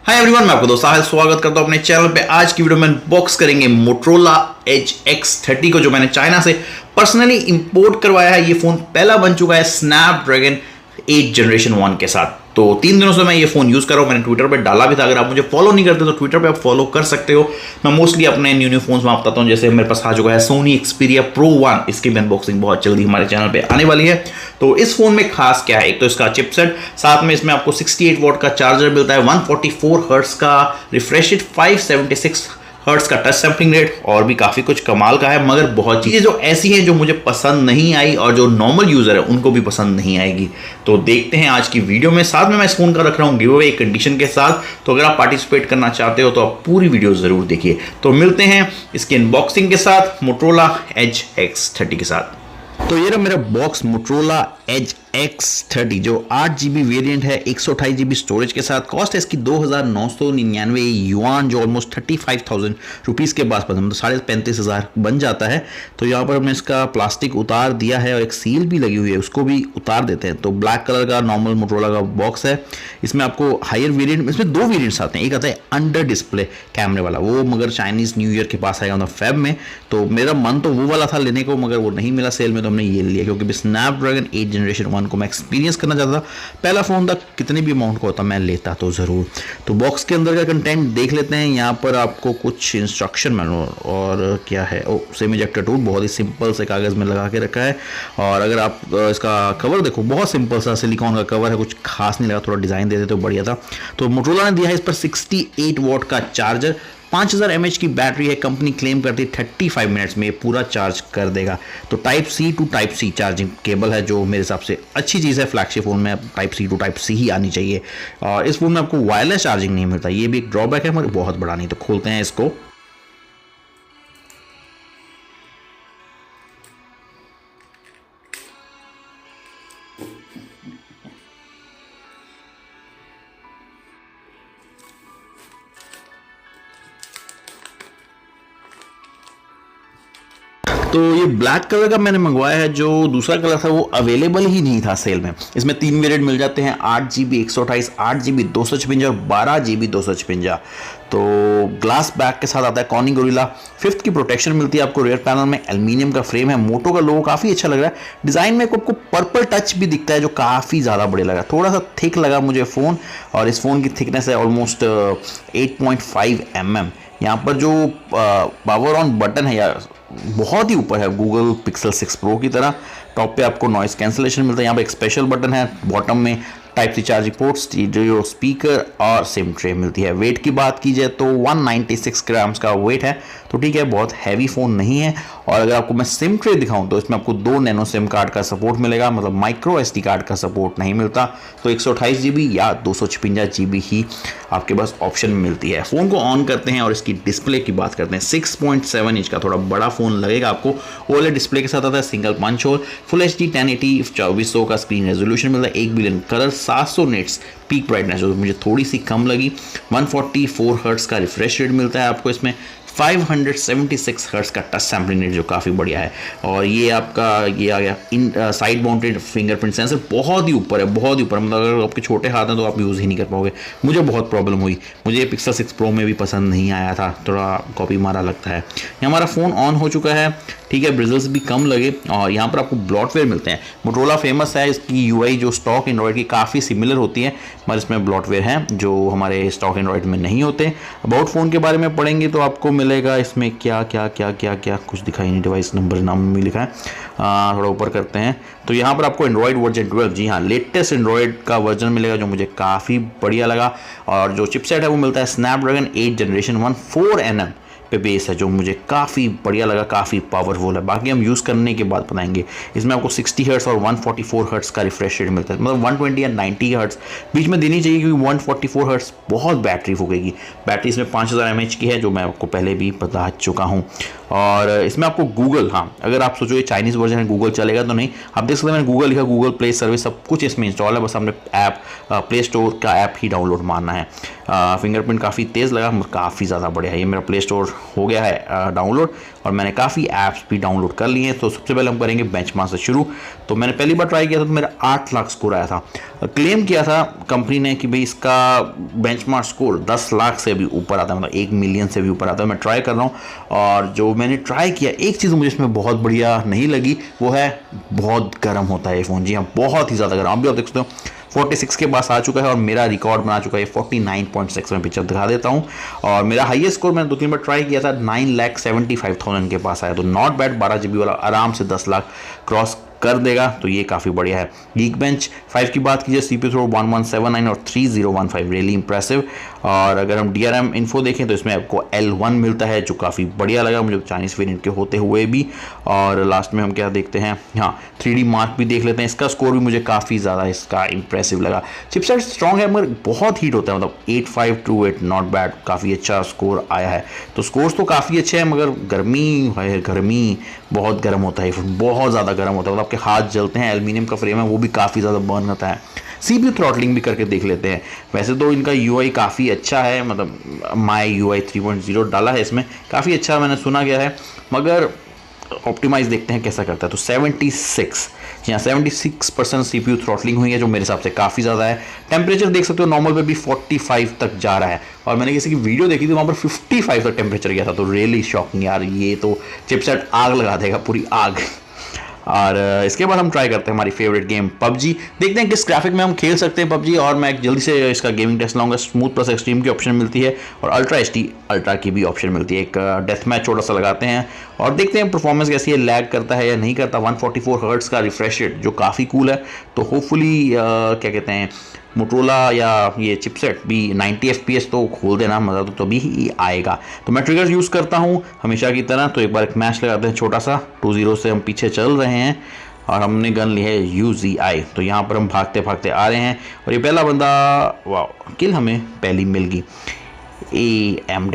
Hi everyone, मैं आपको दोस्त साहिल स्वागत करता हूं अपने चैनल पे। आज की वीडियो में अनबॉक्स करेंगे Motorola Edge X30 को, जो मैंने चाइना से पर्सनली इंपोर्ट करवाया है। ये फोन पहला बन चुका है स्नैपड्रैगन 8 जनरेशन 1 के साथ। तो 3 दिनों से मैं ये फोन यूज कर रहा हूँ। मैंने ट्विटर पे डाला भी था, अगर आप मुझे फॉलो नहीं करते तो ट्विटर पे आप फॉलो कर सकते हो। मैं मोस्टली अपने न्यू फोन्स में बताता हूँ, जैसे मेरे पास आ चुका है Sony Xperia Pro 1। इसकी भी अनबॉक्सिंग बहुत जल्दी हमारे चैनल पे आने वाली है। तो इस फोन में खास क्या है, एक तो इसका चिपसेट, साथ में इसमें आपको 68 वॉट का चार्जर मिलता है, 144 हर्ट्ज का रिफ्रेश रेट, 576 हर्ट्ज का टच सैंपलिंग रेट, और भी काफी कुछ कमाल का है। मगर बहुत चीजें जो ऐसी हैं जो मुझे पसंद नहीं आई और जो नॉर्मल यूजर है उनको भी पसंद नहीं आएगी। तो देखते हैं आज की वीडियो में। साथ में मैं इस फोन का रख रहा हूँ गिव अवे कंडीशन के साथ, तो अगर आप पार्टिसिपेट करना चाहते हो तो आप पूरी वीडियो जरूर देखिए। तो मिलते हैं इसकी अनबॉक्सिंग के साथ, Motorola Edge X30 के साथ। तो ये रहा मेरा बॉक्स Motorola Edge X30, जो 8GB वेरिएंट है, 128GB स्टोरेज के साथ। कॉस्ट है इसकी 2,999 युआन, जो ऑलमोस्ट 35,000 रुपीज़ के पास, मतलब 35,500 बन जाता है। तो यहाँ पर हमने इसका प्लास्टिक उतार दिया है और एक सील भी लगी हुई है, उसको भी उतार देते हैं। तो ब्लैक कलर का नॉर्मल Motorola का बॉक्स है। इसमें आपको हायर वेरिएंट, इसमें 2 वेरिएंट्स आते हैं। एक आता है अंडर डिस्प्ले कैमरे वाला, वो मगर चाइनीज़ न्यू ईयर के पास आएगा फेब में। तो मेरा मन तो वो वाला था लेने को, मगर वो नहीं मिला सेल में, तो हमने ये लिया क्योंकि स्नैपड्रैगन 8 जनरेशन 1 को मैं एक्सपीरियंस करना चाहता था। पहला फोन था, कितने भी अमाउंट का होता मैं लेता तो जरूर। तो बॉक्स के अंदर का कंटेंट देख लेते हैं। यहाँ पर आपको कुछ इंस्ट्रक्शन मैनुअल और क्या है, सेम इजेक्टर टूल, बहुत ही सिंपल से कागज में लगा के रखा है। और अगर आप इसका कवर देखो, बहुत सिंपल सा सिलिकॉन का कवर है, कुछ खास नहीं लगा, थोड़ा डिजाइन दे देते तो बढ़िया था। तो Motorola ने दिया है इस पर 68 वॉट का चार्जर, 5000 mAh की बैटरी है। कंपनी क्लेम करती है 35 मिनट्स में ये पूरा चार्ज कर देगा। तो type C to type C charging cable है, जो मेरे हिसाब से अच्छी चीज़ है। फ्लैगशिप फोन में type C to type C ही आनी चाहिए। और इस फोन में आपको वायरलेस चार्जिंग नहीं मिलता, ये भी एक ड्रॉबैक है, मगर बहुत बड़ा नहीं। तो खोलते हैं इसको। तो ये ब्लैक कलर का मैंने मंगवाया है, जो दूसरा कलर था वो अवेलेबल ही नहीं था सेल में। इसमें 3 वेरिएंट मिल जाते हैं, 8GB 128, 8GB 256 और 12GB 256। तो ग्लास बैक के साथ आता है कॉर्निंग गोरिल्ला 5th की प्रोटेक्शन मिलती है आपको। रियर पैनल में एल्यूमिनियम का फ्रेम है, मोटो का लोगो काफ़ी अच्छा लग रहा है। डिज़ाइन में आपको पर्पल टच भी दिखता है, जो काफ़ी ज़्यादा बढ़िया लगा। थोड़ा सा थिक लगा मुझे फ़ोन, और इस फ़ोन की थिकनेस है ऑलमोस्ट 8.5 mm। यहाँ पर जो पावर ऑन बटन है यार, बहुत ही ऊपर है, गूगल पिक्सल 6 प्रो की तरह। टॉप पे आपको नॉइस कैंसिलेशन मिलता है। यहाँ पे एक स्पेशल बटन है, बॉटम में type C charging port, stereo speaker और सिम ट्रे मिलती है। वेट की बात की जाए तो 196 ग्राम्स का वेट है, तो ठीक है, बहुत हैवी फ़ोन नहीं है। और अगर आपको मैं सिम ट्रे दिखाऊं तो इसमें आपको 2 नैनो सिम कार्ड का सपोर्ट मिलेगा, मतलब माइक्रो SD कार्ड का सपोर्ट नहीं मिलता। तो 128GB या 256GB ही आपके पास ऑप्शन मिलती है। फ़ोन को ऑन करते हैं और इसकी डिस्प्ले की बात करते हैं। 6.7 इंच का थोड़ा बड़ा फ़ोन लगेगा आपको। OLED डिस्प्ले के साथ आता है, single punch hole, full HD 1080 2400 का स्क्रीन रेजोल्यूशन मिलता है, 1 billion colour, 700 nits peak brightness, जो मुझे थोड़ी सी कम लगी। 144 हर्ट्ज का रिफ्रेश रेट मिलता है आपको इसमें, 576 हर्ट्ज का टच सैंपलिंग रेट, जो काफ़ी बढ़िया है। और ये आपका ये आ गया इन साइड माउंटेड फिंगरप्रिंट सेंसर, बहुत ही ऊपर है, बहुत ही ऊपर। मतलब अगर आपके छोटे हाथ हैं तो आप यूज़ ही नहीं कर पाओगे। मुझे बहुत प्रॉब्लम हुई, मुझे पिक्सल 6 प्रो में भी पसंद नहीं आया था, थोड़ा कॉपी मारा लगता है। ये हमारा फ़ोन ऑन हो चुका है, ठीक है, ब्रिजल्स भी कम लगे। और यहाँ पर आपको ब्लॉटवेयर मिलते हैं। Motorola फेमस है, इसकी UI जो स्टॉक एंड्रॉयड की काफ़ी सिमिलर होती है, मगर इसमें ब्लॉटवेयर हैं जो हमारे स्टॉक एंड्रॉयड में नहीं होते। अबाउट फ़ोन के बारे में पढ़ेंगे तो आपको मिलेगा इसमें क्या क्या क्या क्या क्या कुछ दिखाई नहीं, डिवाइस नंबर नाम में लिखा है। थोड़ा ऊपर करते हैं तो यहाँ पर आपको एंड्रॉयड वर्जन 12, जी हाँ, लेटेस्ट एंड्रॉयड का वर्जन मिलेगा, जो मुझे काफ़ी बढ़िया लगा। और जो चिपसेट है वो मिलता है स्नैपड्रैगन 8 जनरेशन 1 4nm पे बेस है, जो मुझे काफ़ी बढ़िया लगा, काफ़ी पावरफुल है। बाकी हम यूज़ करने के बाद बताएंगे। इसमें आपको 60 हर्ट्स और 144 हर्ट्स का रिफ्रेश रेट मिलता है, मतलब 120 या 90 हर्ट्स बीच में देनी चाहिए, क्योंकि 144 हर्ट्स बहुत बैटरी फूकेगी। बैटरी इसमें 5000 mAh की है, जो मैं आपको पहले भी बता चुका हूँ। और इसमें आपको गूगल, हाँ, अगर आप सोचो ये चाइनीज़ वर्जन है, गूगल चलेगा तो नहीं। आप देख सकते हैं, मैंने गूगल लिखा, गूगल प्ले सर्विस सब कुछ इसमें इंस्टॉल है, बस हमने ऐप प्ले स्टोर का ऐप ही डाउनलोड मारना है। फिंगरप्रिंट काफ़ी तेज़ लगा, काफ़ी ज़्यादा बढ़िया है। ये मेरा प्ले स्टोर हो गया है डाउनलोड और मैंने काफ़ी ऐप्स भी डाउनलोड कर लिए हैं। तो सबसे पहले हम करेंगे बेंचमार्क से शुरू। तो मैंने पहली बार ट्राई किया था तो मेरा 8 लाख स्कोर आया था। क्लेम किया था कंपनी ने कि भाई इसका बेंचमार्क स्कोर 10 लाख से भी ऊपर आता है, मतलब 1 मिलियन से भी ऊपर आता है। मैं ट्राई कर रहा हूँ और जो मैंने ट्राई किया, एक चीज़ मुझे इसमें बहुत बढ़िया नहीं लगी, वो है बहुत गर्म होता है ये फ़ोन। जी हाँ, बहुत ही ज़्यादा गर्म। आप भी आप देख सकते हो 46 के पास आ चुका है और मेरा रिकॉर्ड बना चुका है 49.6 में। पिक्चर दिखा देता हूँ। और मेरा हाईएस्ट स्कोर मैंने 2-3 बार ट्राई किया था, 9,75,000 के पास आया। तो नॉट बैड, 12 GB वाला आराम से 10 लाख क्रॉस कर देगा, तो ये काफ़ी बढ़िया है। Geekbench 5 की बात कीजिए, CPU थ्रो 1179 और 3015, रियली इंप्रेसिव। और अगर हम DRM इन्फो देखें तो इसमें आपको L1 मिलता है, जो काफ़ी बढ़िया लगा मुझे चाइनीज़ वेरिएंट के होते हुए भी। और लास्ट में हम क्या देखते हैं, हाँ 3D मार्क भी देख लेते हैं। इसका स्कोर भी मुझे काफ़ी ज़्यादा इसका इंप्रेसिव लगा। चिपसेट स्ट्रॉन्ग है मगर बहुत हीट होता है, मतलब 8528 नॉट बैड, काफ़ी अच्छा स्कोर आया है। तो स्कोर्स तो काफ़ी अच्छे हैं मगर गर्मी बहुत गर्म होता है, बहुत ज़्यादा गर्म होता है, मतलब आपके हाथ जलते हैं। एल्यूमिनियम का फ्रेम है, वो भी काफ़ी ज़्यादा बर्न होता है। CPU थ्रॉटलिंग भी करके देख लेते हैं। वैसे तो इनका UI काफ़ी अच्छा है, मतलब MyUI 3.0 डाला है इसमें, काफ़ी अच्छा मैंने सुना गया है। मगर ऑप्टिमाइज देखते हैं कैसा करता है। तो 76 यहाँ 76% CPU थ्रॉटलिंग हुई है, जो मेरे हिसाब से काफ़ी ज़्यादा है। टेम्परेचर देख सकते हो नॉर्मल पे भी 45 तक जा रहा है और मैंने किसी की वीडियो देखी थी वहाँ पर 55 तक टेम्परेचर गया था। तो रियली शॉकिंग यार, ये तो चिपसेट आग लगा देगा, पूरी आग। और इसके बाद हम ट्राई करते हैं हमारी फेवरेट गेम PUBG। देखते हैं किस ग्राफिक में हम खेल सकते हैं PUBG। और मैं जल्दी से इसका गेमिंग टेस्ट लाऊंगा। स्मूथ प्लस एक्सट्रीम की ऑप्शन मिलती है और अल्ट्रा HD अल्ट्रा की भी ऑप्शन मिलती है। एक डेथ मैच छोटा सा लगाते हैं और देखते हैं परफॉर्मेंस कैसी है, लैग करता है या नहीं करता। 144 हर्ट्ज का रिफ्रेश रेट, जो काफ़ी कूल है। तो होपफुली क्या कहते हैं, मोटरोला या ये चिपसेट भी 90 FPS तो खोल देना, मज़ा तो तभी ही आएगा। तो मैं ट्रिगर्स यूज़ करता हूँ हमेशा की तरह। तो एक बार एक मैच लगाते हैं छोटा सा। 2-0 से हम पीछे चल रहे हैं और हमने गन ली है UZI। तो यहाँ पर हम भागते भागते आ रहे हैं और ये पहला बंदा, वाह किल हमें पहली मिल गई। AWM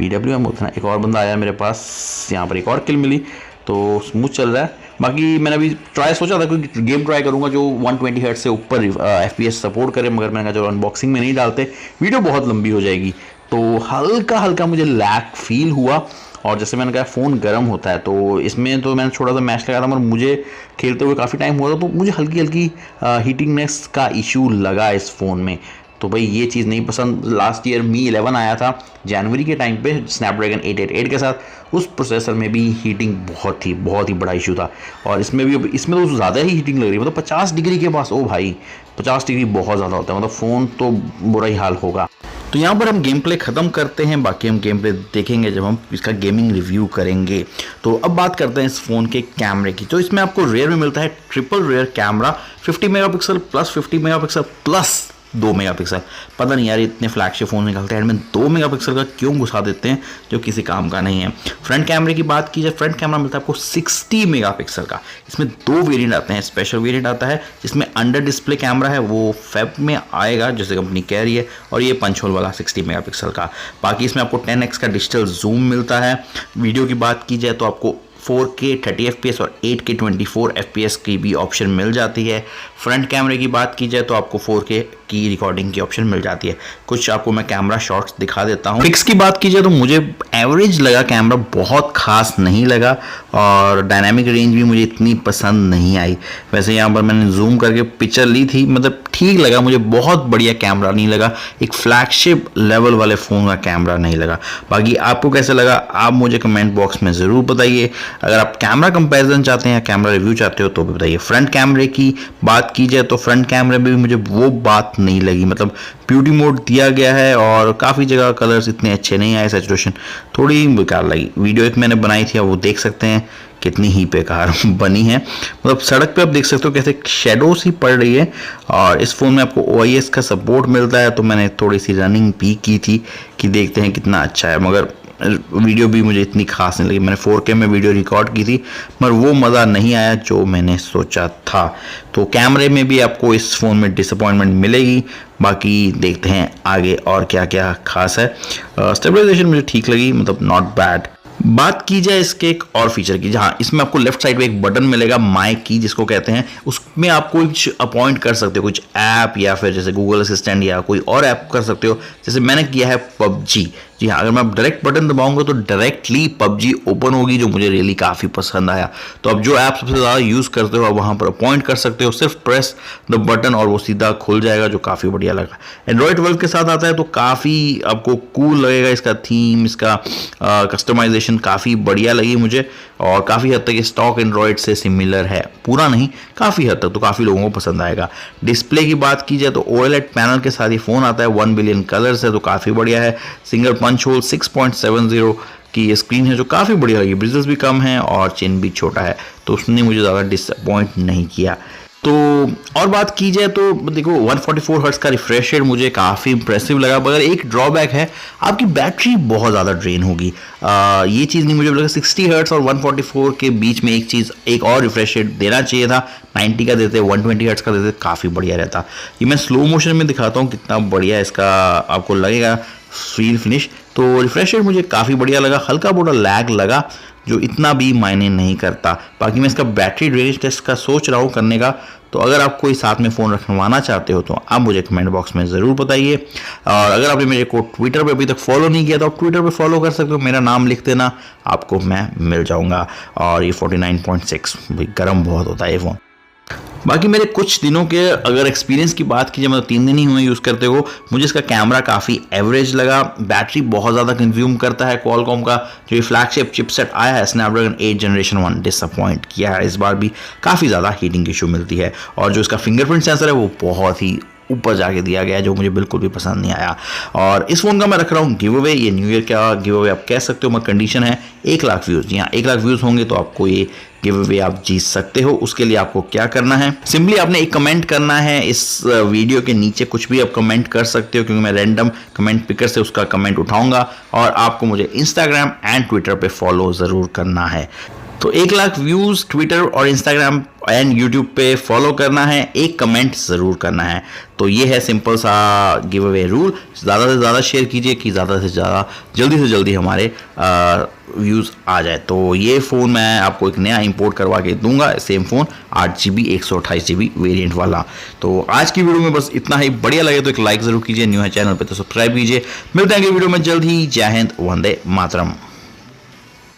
BWM होता है। एक और बंदा आया मेरे पास, यहाँ पर एक और किल मिली। तो स्मूथ चल रहा है। बाकी मैंने अभी सोचा था कोई गेम ट्राई करूंगा जो 120 हर्ट्ज से ऊपर FPS सपोर्ट करे, मगर मैंने कहा जो अनबॉक्सिंग में नहीं डालते, वीडियो बहुत लंबी हो जाएगी। तो हल्का हल्का मुझे लैग फील हुआ और जैसे मैंने कहा फ़ोन गर्म होता है, तो इसमें तो मैंने छोटा सा मैच लगाया था मगर मुझे खेलते हुए काफ़ी टाइम हुआ था, तो मुझे हल्की हल्की हीटिंगनेस का इशू लगा इस फ़ोन में। तो भाई ये चीज़ नहीं पसंद। लास्ट ईयर Mi 11 आया था जनवरी के टाइम पे स्नैपड्रैगन 888 के साथ, उस प्रोसेसर में भी हीटिंग बहुत ही बड़ा इशू था। और इसमें तो ज़्यादा ही हीटिंग लग रही है, मतलब 50 डिग्री के पास। ओ भाई 50 डिग्री बहुत ज़्यादा होता है, मतलब फ़ोन तो बुरा ही हाल होगा। तो यहाँ पर हम गेम प्ले ख़त्म करते हैं, बाकी हम गेम प्ले देखेंगे जब हम इसका गेमिंग रिव्यू करेंगे। तो अब बात करते हैं इस फ़ोन के कैमरे की। तो इसमें आपको रेयर में मिलता है triple rare camera, 50 megapixel plus 50 megapixel plus 2 megapixel. पता नहीं यार, इतने फ्लैगशिप फ़ोन निकलते हैं, में 2 मेगापिक्सल का क्यों घुसा देते हैं जो किसी काम का नहीं है। फ्रंट कैमरे की बात की जाए, फ्रंट कैमरा मिलता है आपको 60 मेगापिक्सल का। इसमें 2 वेरिएंट आते हैं। स्पेशल वेरिएंट आता है जिसमें अंडर डिस्प्ले कैमरा है, वो फेब में आएगा जैसे कंपनी कह रही है, और ये पंच होल वाला 60 मेगापिक्सल का। बाकी इसमें आपको 10x का डिजिटल जूम मिलता है। वीडियो की बात की जाए तो आपको 4K 30 FPS और 8K 24 FPS की भी ऑप्शन मिल जाती है। फ्रंट कैमरे की बात की जाए तो आपको 4K की रिकॉर्डिंग की ऑप्शन मिल जाती है। कुछ आपको मैं कैमरा शॉट्स दिखा देता हूँ। पिक्स की बात की जाए तो मुझे एवरेज लगा, कैमरा बहुत खास नहीं लगा और डायनामिक रेंज भी मुझे इतनी पसंद नहीं आई। वैसे यहाँ पर मैंने जूम करके पिक्चर ली थी, मतलब ठीक लगा मुझे, बहुत बढ़िया कैमरा नहीं लगा, एक फ्लैगशिप लेवल वाले फ़ोन का कैमरा नहीं लगा। बाकी आपको कैसा लगा आप मुझे कमेंट बॉक्स में ज़रूर बताइए। अगर आप कैमरा कंपैरिजन चाहते हैं या कैमरा रिव्यू चाहते हो तो भी बताइए। फ्रंट कैमरे की बात की जाए तो फ्रंट कैमरे में भी मुझे वो बात नहीं लगी, मतलब ब्यूटी मोड दिया गया है और काफ़ी जगह कलर्स इतने अच्छे नहीं आए, सैचुरेशन थोड़ी बेकार लगी। वीडियो एक मैंने बनाई थी, वो देख सकते हैं कितनी ही बेकार बनी है, मतलब सड़क पे आप देख सकते हो कैसे शेडोज ही पड़ रही है। और इस फ़ोन में आपको OIS का सपोर्ट मिलता है, तो मैंने थोड़ी सी रनिंग भी की थी कि देखते हैं कितना अच्छा है, मगर वीडियो भी मुझे इतनी खास नहीं लगी। मैंने 4K में वीडियो रिकॉर्ड की थी मगर वो मज़ा नहीं आया जो मैंने सोचा था। तो कैमरे में भी आपको इस फ़ोन में डिसअपॉइंटमेंट मिलेगी। बाकी देखते हैं आगे और क्या क्या खास है। स्टेबलाइजेशन मुझे ठीक लगी, मतलब नॉट बैड। बात की जाए इसके एक और फीचर की, जहाँ इसमें आपको लेफ्ट साइड में एक बटन मिलेगा माई की जिसको कहते हैं, उसमें आप कुछ अपॉइंट कर सकते हो, कुछ ऐप या फिर जैसे गूगल असिस्टेंट या कोई और ऐप कर सकते हो। जैसे मैंने किया है पबजी। जी हाँ, अगर मैं डायरेक्ट बटन दबाऊंगा तो डायरेक्टली पबजी ओपन होगी, जो मुझे रियली काफ़ी पसंद आया। तो अब जो ऐप सबसे ज़्यादा यूज़ करते हो आप वहाँ पर अपॉइंट कर सकते हो, सिर्फ प्रेस द बटन और वो सीधा खुल जाएगा, जो काफ़ी बढ़िया लगा। एंड्रॉयड 12 के साथ आता है तो काफ़ी आपको कूल लगेगा। इसका थीम, इसका कस्टमाइजेशन काफ़ी बढ़िया लगी मुझे, और काफ़ी हद तक स्टॉक एंड्रॉयड से सिमिलर है, पूरा नहीं काफ़ी हद तक, तो काफ़ी लोगों को पसंद आएगा। डिस्प्ले की बात की जाए तो OLED पैनल के साथ ये फ़ोन आता है, 1 बिलियन कलर्स है, तो काफ़ी बढ़िया है। सिंगल पंच होल 6.70 की ये स्क्रीन है, जो काफ़ी बढ़िया लगी। ब्रिजल्स भी कम है और चिन भी छोटा है, तो उसने मुझे ज़्यादा डिसअपॉइंट नहीं किया। तो और बात की जाए तो देखो 144 हर्ट्ज का रिफ्रेश रेट मुझे काफ़ी इंप्रेसिव लगा, मगर एक ड्रॉबैक है, आपकी बैटरी बहुत ज़्यादा ड्रेन होगी। ये चीज़ नहीं मुझे लगा। 60 हर्ट्ज और 144 के बीच में एक और रिफ्रेश रेट देना चाहिए था। 90 का देते, 120 हर्ट्ज का देते, काफ़ी बढ़िया रहता। ये मैं स्लो मोशन में दिखाता हूँ कितना बढ़िया इसका आपको लगेगा फील फिनिश। तो रिफ्रेश रेट मुझे काफ़ी बढ़िया लगा, हल्का बोड़ा लैग लगा, जो इतना भी मायने नहीं करता। बाकी मैं इसका बैटरी ड्रेनेज टेस्ट का सोच रहा हूँ करने का, तो अगर आप कोई साथ में फ़ोन रखवाना चाहते हो तो आप मुझे कमेंट बॉक्स में ज़रूर बताइए। और अगर आपने मेरे को ट्विटर पे अभी तक फॉलो नहीं किया तो आप ट्विटर पे फॉलो कर सकते हो, मेरा नाम लिख देना, आपको मैं मिल जाऊँगा। और ये 49.6 भाई गर्म बहुत होता है ये फ़ोन। बाकी मेरे कुछ दिनों के अगर एक्सपीरियंस की बात की जाए, मतलब 3 दिन ही हुए यूज़ करते हो, मुझे इसका कैमरा काफ़ी एवरेज लगा। बैटरी बहुत ज़्यादा कंज्यूम करता है। क्वालकॉम का जो ये फ्लैगशिप चिपसेट आया है स्नैपड्रैगन 8 जनरेशन 1 डिसअपॉइंट किया है इस बार भी, काफ़ी ज़्यादा हीटिंग इशू मिलती है। और जो इसका फिंगरप्रिंट सेंसर है वो बहुत ही ऊपर जाके दिया गया है, जो मुझे बिल्कुल भी पसंद नहीं आया। और इस फोन का मैं रख रहा हूँ गिव अवे, ये न्यू ईयर का गिव अवे आप कह सकते हो, मगर कंडीशन है 1 लाख व्यूज़। जी हाँ, 1 लाख व्यूज़ होंगे तो आपको ये गिव अवे आप जीत सकते हो। उसके लिए आपको क्या करना है, सिंपली आपने एक कमेंट करना है इस वीडियो के नीचे, कुछ भी आप कमेंट कर सकते हो, क्योंकि मैं रैंडम कमेंट पिकर से उसका कमेंट उठाऊंगा। और आपको मुझे इंस्टाग्राम एंड ट्विटर पे फॉलो ज़रूर करना है। तो 1 लाख व्यूज़ ट्विटर और इंस्टाग्राम एंड यूट्यूब पे फॉलो करना है, एक कमेंट ज़रूर करना है। तो ये है सिंपल सा गिव अवे रूल। ज़्यादा से ज़्यादा शेयर कीजिए कि ज़्यादा से ज़्यादा जल्दी से जल्दी हमारे व्यूज़ आ जाए। तो ये फ़ोन मैं आपको एक नया इंपोर्ट करवा के दूंगा, same phone 8GB 128GB variant वाला। तो आज की वीडियो में बस इतना ही। बढ़िया लगे तो एक लाइक ज़रूर कीजिए, न्यू है चैनल पर तो सब्सक्राइब कीजिए। मिलते हैं अगली वीडियो में जल्द ही। जय हिंद, वंदे मातरम।